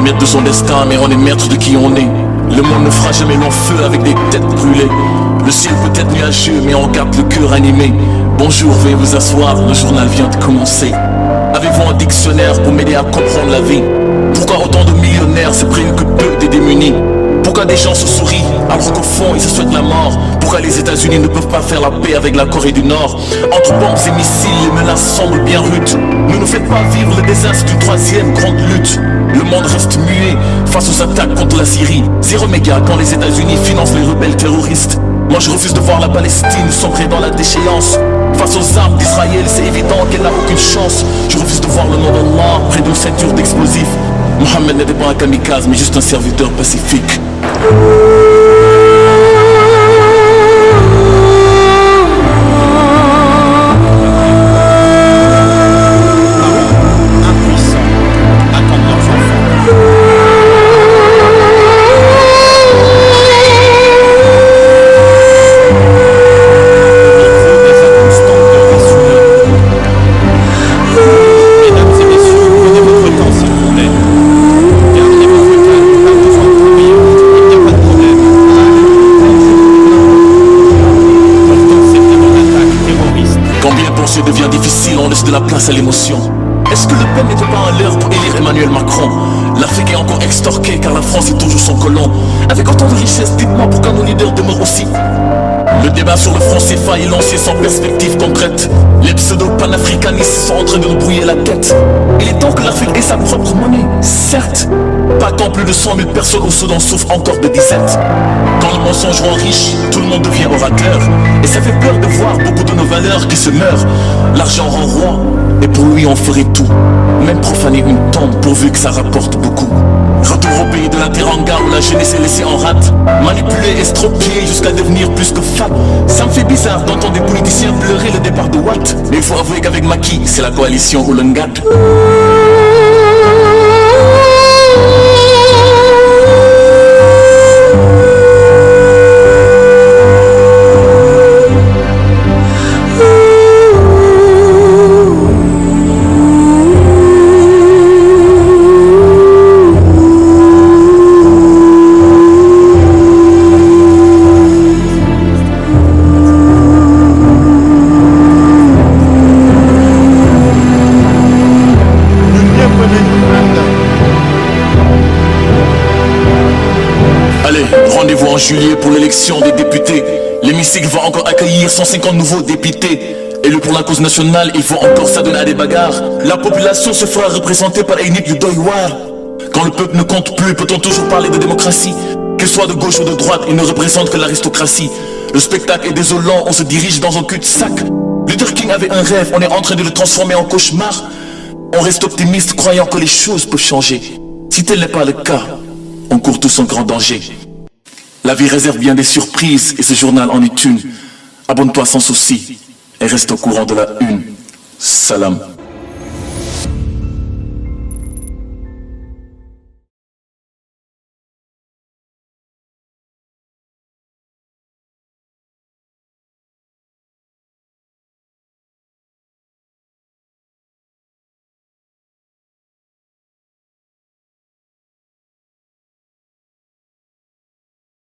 maître de son destin, mais on est maître de qui on est. Le monde ne fera jamais long feu avec des têtes brûlées. Le ciel peut être nuageux, mais on garde le cœur animé. Bonjour, veuillez vous asseoir, le journal vient de commencer. Avez-vous un dictionnaire pour m'aider à comprendre la vie? Pourquoi autant de millionnaires se préoccupent peu des démunis? Pourquoi des gens se sourient alors qu'au fond ils se souhaitent la mort? Pourquoi les États-Unis ne peuvent pas faire la paix avec la Corée du Nord? Entre bombes et missiles, les menaces semblent bien rudes. Ne nous faites pas vivre le désastre d'une troisième grande lutte. Le monde reste muet face aux attaques contre la Syrie. Zéro méga quand les États-Unis financent les rebelles terroristes. Moi je refuse de voir la Palestine sombrer dans la déchéance. Face aux armes d'Israël, c'est évident qu'elle n'a aucune chance. Je refuse de voir le nom d'Allah près d'une ceinture d'explosifs. Mohammed n'était pas un kamikaze, mais juste un serviteur pacifique. Devient difficile, on laisse de la place à l'émotion. Est-ce que Le Pen n'était pas un leurre pour élire Emmanuel Macron? L'Afrique est encore extorquée car la France est toujours son colon. Avec autant de richesse, dites-moi pourquoi nos leaders demeurent aussi. Le débat sur le franc CFA est lancé sans perspective concrète. Les pseudo-panafricanistes sont en train de nous brouiller la tête. Il est temps que l'Afrique ait sa propre monnaie, certes. Pas quand plus de 100 000 personnes au Soudan souffrent encore de disette. Quand le mensonge rend riche, tout le monde devient orateur. Et ça fait peur de voir beaucoup de nos valeurs qui se meurent. L'argent rend roi, et pour lui on ferait tout. Même profaner une tombe pourvu que ça rapporte beaucoup. Retour au pays de la Teranga où la jeunesse est laissée en rate. Manipulée, estropiée jusqu'à devenir plus que fat. Ça me fait bizarre d'entendre des politiciens pleurer le départ de Watt. Mais il faut avouer qu'avec Macky, c'est la coalition Oulangad. Rendez-vous en juillet pour l'élection des députés. L'hémicycle va encore accueillir 150 nouveaux députés. Élus pour la cause nationale, il faut encore s'adonner à des bagarres. La population se fera représenter par Enid du Doywar. Quand le peuple ne compte plus, peut-on toujours parler de démocratie? Qu'il soit de gauche ou de droite, il ne représente que l'aristocratie. Le spectacle est désolant, on se dirige dans un cul-de-sac. Luther King avait un rêve, on est en train de le transformer en cauchemar. On reste optimiste, croyant que les choses peuvent changer. Si tel n'est pas le cas, on court tous un grand danger. La vie réserve bien des surprises et ce journal en est une. Abonne-toi sans souci et reste au courant de la une. Salam.